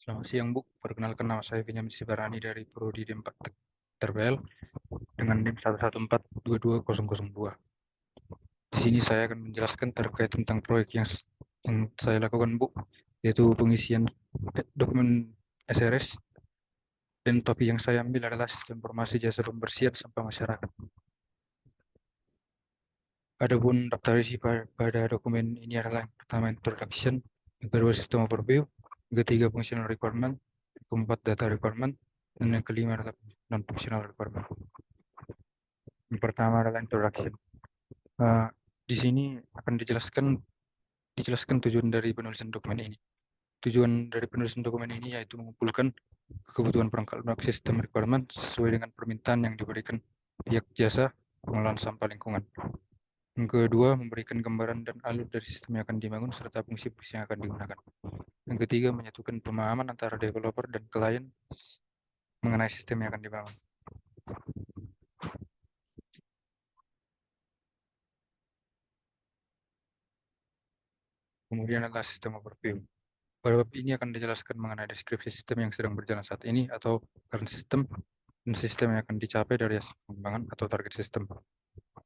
Selamat siang, Bu. Perkenalkan, nama saya Benyamin Sibarani dari Prodi D4 Terbel dengan NIM 1142202. Di sini saya akan menjelaskan terkait tentang proyek yang saya lakukan, Bu, yaitu pengisian dokumen SRS, dan topik yang saya ambil adalah sistem informasi jasa pembersihan sampah masyarakat. Adapun daftar isi pada dokumen ini adalah yang pertama introduction, yang kedua sistem overview, yang ketiga functional requirement, yang keempat data requirement, dan yang kelima adalah non-functional requirement. Yang pertama adalah introduction. Uh, di sini akan dijelaskan tujuan dari penulisan dokumen ini. Tujuan dari penulisan dokumen ini yaitu mengumpulkan kebutuhan perangkat lunak sistem requirement sesuai dengan permintaan yang diberikan pihak jasa pengelolaan sampah lingkungan. Yang kedua, memberikan gambaran dan alur dari sistem yang akan dibangun serta fungsi-fungsi yang akan digunakan. Yang ketiga, menyatukan pemahaman antara developer dan klien mengenai sistem yang akan dibangun. Kemudian adalah sistem overview. Pada bab ini akan dijelaskan mengenai deskripsi sistem yang sedang berjalan saat ini atau current system, dan sistem yang akan dicapai dari hasil pengembangan atau target sistem.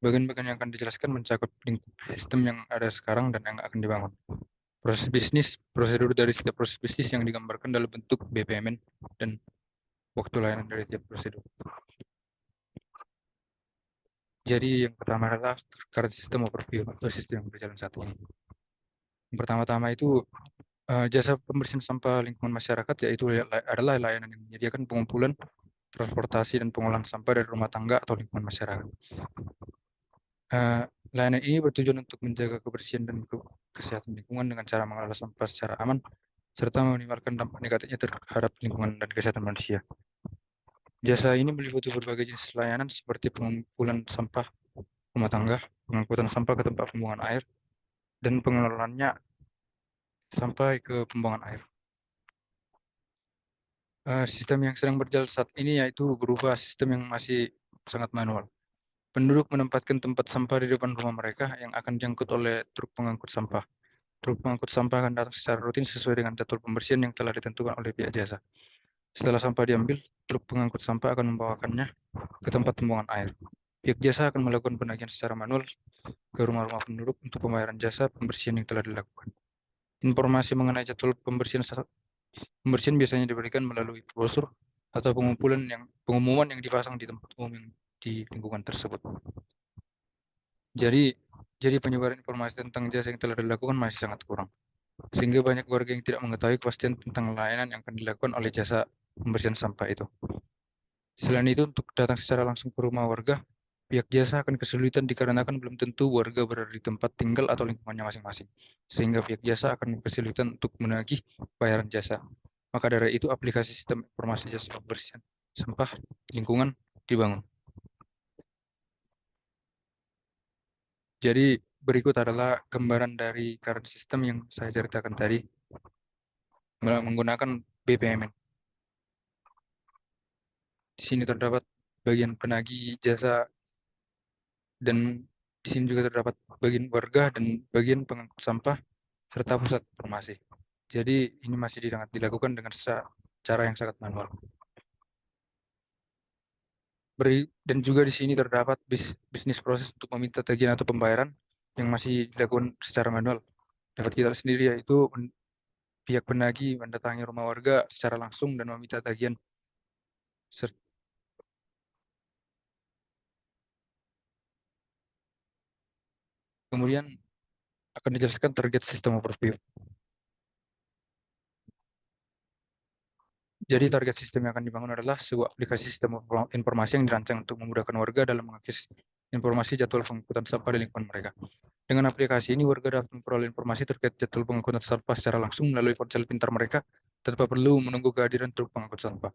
Bagian-bagian yang akan dijelaskan mencakup lingkup sistem yang ada sekarang dan yang akan dibangun. Proses bisnis, prosedur dari setiap proses bisnis yang digambarkan dalam bentuk BPMN, dan waktu layanan dari tiap prosedur. Jadi yang pertama adalah current system overview atau sistem yang berjalan saat ini. Yang pertama-tama itu jasa pembersihan sampah lingkungan masyarakat, yaitu adalah layanan yang menyediakan pengumpulan, transportasi, dan pengolahan sampah dari rumah tangga atau lingkungan masyarakat. Layanan ini bertujuan untuk menjaga kebersihan dan kesehatan lingkungan dengan cara mengelola sampah secara aman, serta meminimalkan dampak negatifnya terhadap lingkungan dan kesehatan manusia. Jasa ini meliputi berbagai jenis layanan seperti pengumpulan sampah rumah tangga, pengangkutan sampah ke tempat pembuangan air, dan pengelolaannya sampai ke pembuangan air. Sistem yang sedang berjalan saat ini yaitu berupa sistem yang masih sangat manual. Penduduk menempatkan tempat sampah di depan rumah mereka yang akan diangkut oleh truk pengangkut sampah. Truk pengangkut sampah akan datang secara rutin sesuai dengan jadwal pembersihan yang telah ditentukan oleh pihak jasa. Setelah sampah diambil, truk pengangkut sampah akan membawakannya ke tempat pembuangan air. Pihak jasa akan melakukan penagihan secara manual ke rumah-rumah penduduk untuk pembayaran jasa pembersihan yang telah dilakukan. Informasi mengenai jadwal pembersihan biasanya diberikan melalui brosur atau pengumuman yang dipasang di tempat umum yang di lingkungan tersebut. Jadi penyebaran informasi tentang jasa yang telah dilakukan masih sangat kurang, sehingga banyak warga yang tidak mengetahui kepastian tentang layanan yang akan dilakukan oleh jasa pembersihan sampah itu. Selain itu, untuk datang secara langsung ke rumah warga, pihak jasa akan kesulitan dikarenakan belum tentu warga berada di tempat tinggal atau lingkungannya masing-masing, sehingga pihak jasa akan kesulitan untuk menagih bayaran jasa. Maka dari itu, aplikasi sistem informasi jasa pembersihan sampah lingkungan dibangun. Jadi berikut adalah gambaran dari current system yang saya ceritakan tadi menggunakan BPMN. Di sini terdapat bagian penagih jasa, dan di sini juga terdapat bagian warga dan bagian pengangkut sampah serta pusat informasi. Jadi ini masih dilakukan dengan cara yang sangat manual. Dan juga di sini terdapat bisnis proses untuk meminta tagihan atau pembayaran yang masih dilakukan secara manual. Dapat kita sendiri, yaitu pihak penagih mendatangi rumah warga secara langsung dan meminta tagihan. Kemudian akan dijelaskan target sistem overview. Jadi target sistem yang akan dibangun adalah sebuah aplikasi sistem informasi yang dirancang untuk memudahkan warga dalam mengakses informasi jadwal pengangkutan sampah di lingkungan mereka. Dengan aplikasi ini, warga dapat memperoleh informasi terkait jadwal pengangkutan sampah secara langsung melalui ponsel pintar mereka tanpa perlu menunggu kehadiran truk pengangkut sampah.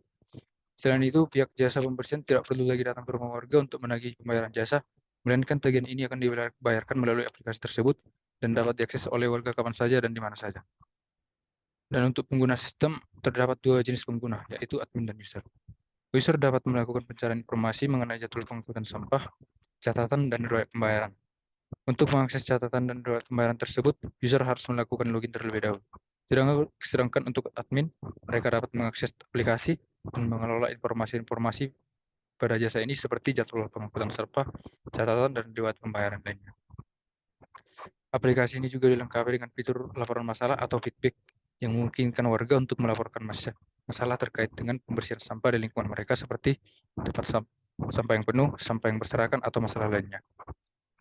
Selain itu, pihak jasa pembersihan tidak perlu lagi datang ke rumah warga untuk menagih pembayaran jasa, melainkan tagihan ini akan dibayarkan melalui aplikasi tersebut dan dapat diakses oleh warga kapan saja dan di mana saja. Dan untuk pengguna sistem, terdapat dua jenis pengguna, yaitu admin dan user. User dapat melakukan pencarian informasi mengenai jadwal pengangkutan sampah, catatan, dan riwayat pembayaran. Untuk mengakses catatan dan riwayat pembayaran tersebut, user harus melakukan login terlebih dahulu. Sedangkan untuk admin, mereka dapat mengakses aplikasi dan mengelola informasi-informasi pada jasa ini seperti jadwal pengangkutan sampah, catatan, dan riwayat pembayaran lainnya. Aplikasi ini juga dilengkapi dengan fitur laporan masalah atau feedback yang memungkinkan warga untuk melaporkan masalah terkait dengan pembersihan sampah di lingkungan mereka seperti tempat sampah yang penuh, sampah yang berserakan, atau masalah lainnya.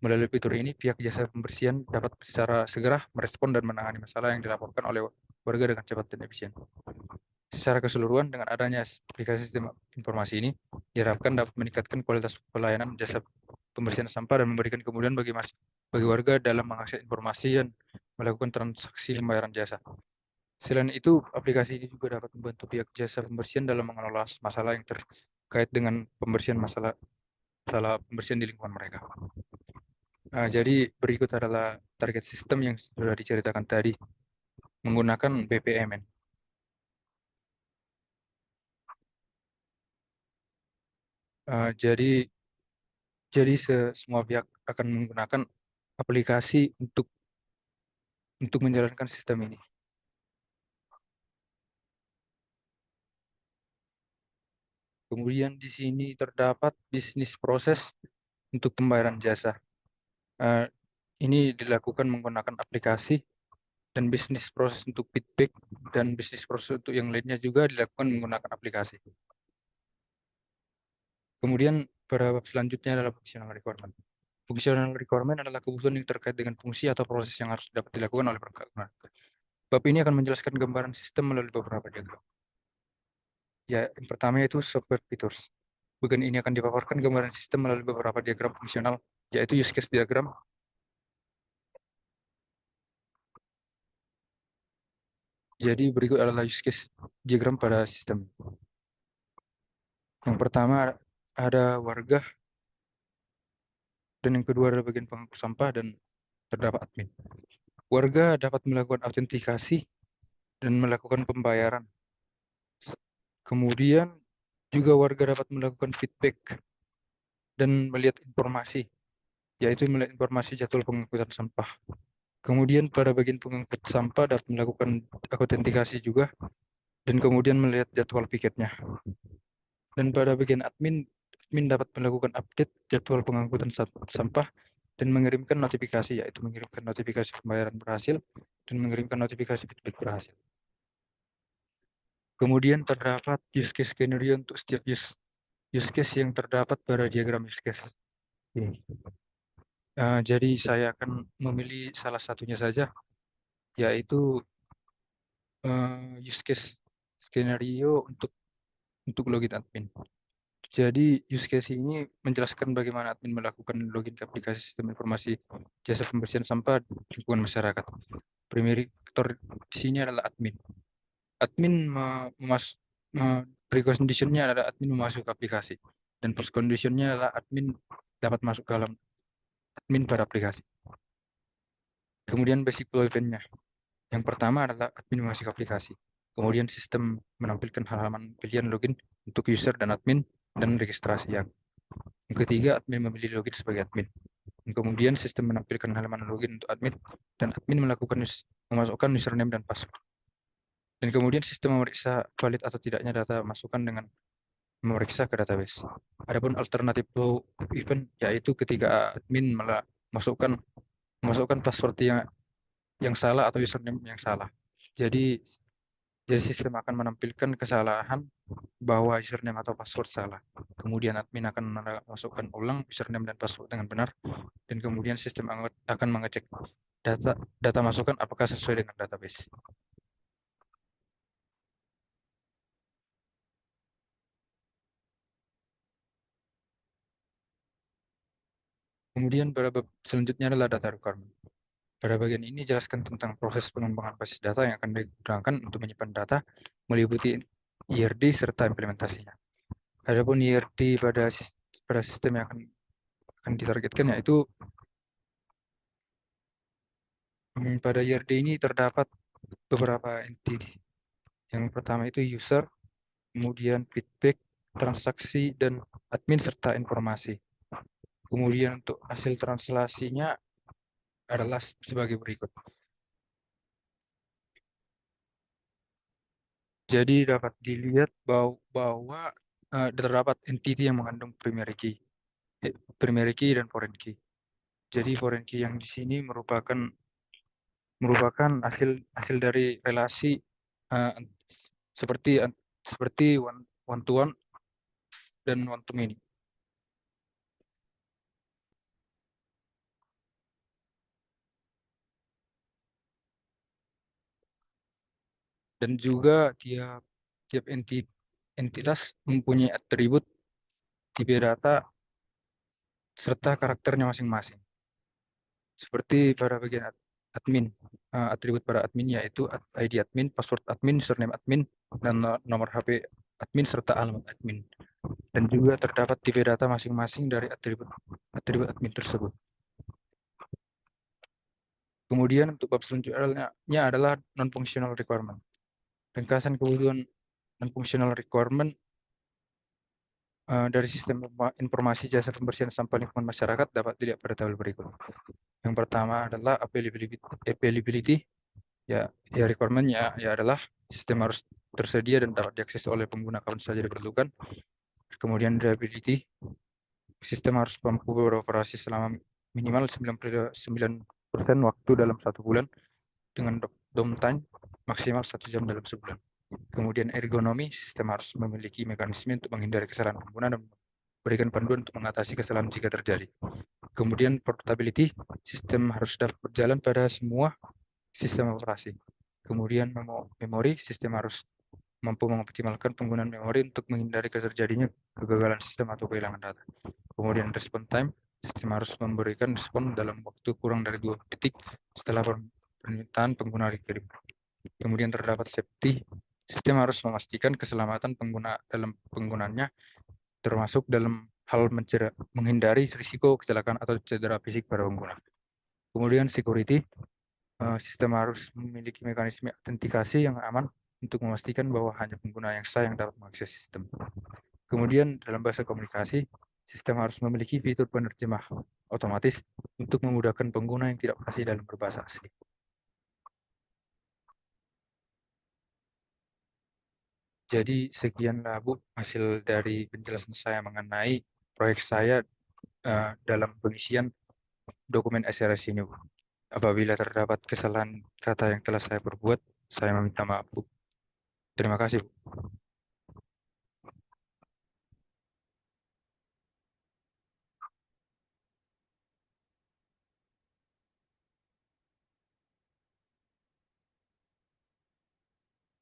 Melalui fitur ini, pihak jasa pembersihan dapat secara segera merespon dan menangani masalah yang dilaporkan oleh warga dengan cepat dan efisien. Secara keseluruhan, dengan adanya aplikasi sistem informasi ini, diharapkan dapat meningkatkan kualitas pelayanan jasa pembersihan sampah dan memberikan kemudahan bagi warga dalam mengakses informasi dan melakukan transaksi pembayaran jasa. Selain itu, aplikasi ini juga dapat membantu pihak jasa pembersihan dalam mengelola masalah yang terkait dengan masalah pembersihan di lingkungan mereka. Nah, jadi berikut adalah target sistem yang sudah diceritakan tadi menggunakan BPMN. Jadi semua pihak akan menggunakan aplikasi untuk menjalankan sistem ini. Kemudian di sini terdapat bisnis proses untuk pembayaran jasa. Eh, ini dilakukan menggunakan aplikasi dan bisnis proses untuk feedback dan bisnis proses untuk yang lainnya juga dilakukan menggunakan aplikasi. Kemudian pada bab selanjutnya adalah functional requirement. Functional requirement adalah kebutuhan yang terkait dengan fungsi atau proses yang harus dapat dilakukan oleh pengguna. Bab ini akan menjelaskan gambaran sistem melalui beberapa diagram. Ya, yang pertama yaitu software features. Bagian ini akan dipaparkan gambaran sistem melalui beberapa diagram fungsional, yaitu use case diagram. Jadi berikut adalah use case diagram pada sistem. Yang pertama ada warga, dan yang kedua adalah bagian pengangkut sampah dan terdapat admin. Warga dapat melakukan autentikasi dan melakukan pembayaran. Kemudian juga warga dapat melakukan feedback dan melihat informasi, yaitu melihat informasi jadwal pengangkutan sampah. Kemudian pada bagian pengangkut sampah dapat melakukan autentikasi juga dan kemudian melihat jadwal piketnya. Dan pada bagian admin dapat melakukan update jadwal pengangkutan sampah dan mengirimkan notifikasi, yaitu mengirimkan notifikasi pembayaran berhasil dan mengirimkan notifikasi feedback berhasil. Kemudian terdapat use case skenario untuk setiap use case yang terdapat pada diagram use case ini. Jadi saya akan memilih salah satunya saja, yaitu use case skenario untuk login admin. Jadi use case ini menjelaskan bagaimana admin melakukan login ke aplikasi sistem informasi jasa pembersihan sampah di lingkungan masyarakat. Primary actor di sini adalah admin. Admin preconditionnya adalah admin memasuk aplikasi, dan post conditionnya adalah admin dapat masuk ke dalam admin pada aplikasi. Kemudian basic flow eventnya. Yang pertama adalah admin memasuk aplikasi. Kemudian sistem menampilkan halaman pilihan login untuk user dan admin dan registrasi. Yang ketiga, admin memilih login sebagai admin. Kemudian sistem menampilkan halaman login untuk admin dan admin memasukkan username dan password. Dan kemudian sistem memeriksa valid atau tidaknya data masukan dengan memeriksa ke database. Adapun alternatif flow event yaitu ketika admin memasukkan password yang salah atau username yang salah. Jadi sistem akan menampilkan kesalahan bahwa username atau password salah. Kemudian admin akan memasukkan ulang username dan password dengan benar, dan kemudian sistem akan mengecek data masukan apakah sesuai dengan database. Kemudian pada bab selanjutnya adalah data requirement. Pada bagian ini jelaskan tentang proses pengembangan basis data yang akan digunakan untuk menyimpan data, meliputi IRD serta implementasinya. Adapun IRD pada sistem yang akan ditargetkan yaitu pada IRD ini terdapat beberapa entity. Yang pertama itu user, kemudian feedback, transaksi, dan admin serta informasi. Kemudian untuk hasil translasinya adalah sebagai berikut. Jadi dapat dilihat bahwa terdapat entity yang mengandung primary key dan foreign key. Jadi foreign key yang di sini merupakan hasil dari relasi uh, seperti seperti one to one dan one to many. Dan juga tiap tiap entitas mempunyai atribut tipe data serta karakternya masing-masing. Seperti pada bagian admin, atribut pada admin yaitu ID admin, password admin, username admin, dan nomor HP admin serta alamat admin. Dan juga terdapat tipe data masing-masing dari atribut admin tersebut. Kemudian untuk bab selanjutnya adalah non-functional requirement. Ringkasan kebutuhan non-functional requirement dari sistem informasi jasa pembersihan sampah lingkungan masyarakat dapat dilihat pada tabel berikut. Yang pertama adalah availability. Ya requirement-nya adalah sistem harus tersedia dan dapat diakses oleh pengguna kapan saja diperlukan. Kemudian reliability, sistem harus mampu beroperasi selama minimal 99% waktu dalam 1 bulan dengan downtime maksimal 1 jam dalam sebulan. Kemudian ergonomi, sistem harus memiliki mekanisme untuk menghindari kesalahan pengguna dan berikan panduan untuk mengatasi kesalahan jika terjadi. Kemudian portability, sistem harus dapat berjalan pada semua sistem operasi. Kemudian memori, sistem harus mampu mengoptimalkan penggunaan memori untuk menghindari terjadinya kegagalan sistem atau kehilangan data. Kemudian response time, sistem harus memberikan respon dalam waktu kurang dari 2 detik setelah permintaan pengguna dikirim. Kemudian terdapat safety, sistem harus memastikan keselamatan pengguna dalam penggunaannya, termasuk dalam hal menghindari risiko kecelakaan atau cedera fisik pada pengguna. Kemudian security, sistem harus memiliki mekanisme autentikasi yang aman untuk memastikan bahwa hanya pengguna yang sah yang dapat mengakses sistem. Kemudian dalam bahasa komunikasi, sistem harus memiliki fitur penerjemah otomatis untuk memudahkan pengguna yang tidak fasih dalam berbahasa asing. Jadi sekianlah Bu hasil dari penjelasan saya mengenai proyek saya dalam pengisian dokumen SRS ini Bu. Apabila terdapat kesalahan kata yang telah saya perbuat, saya meminta maaf Bu. Terima kasih Bu.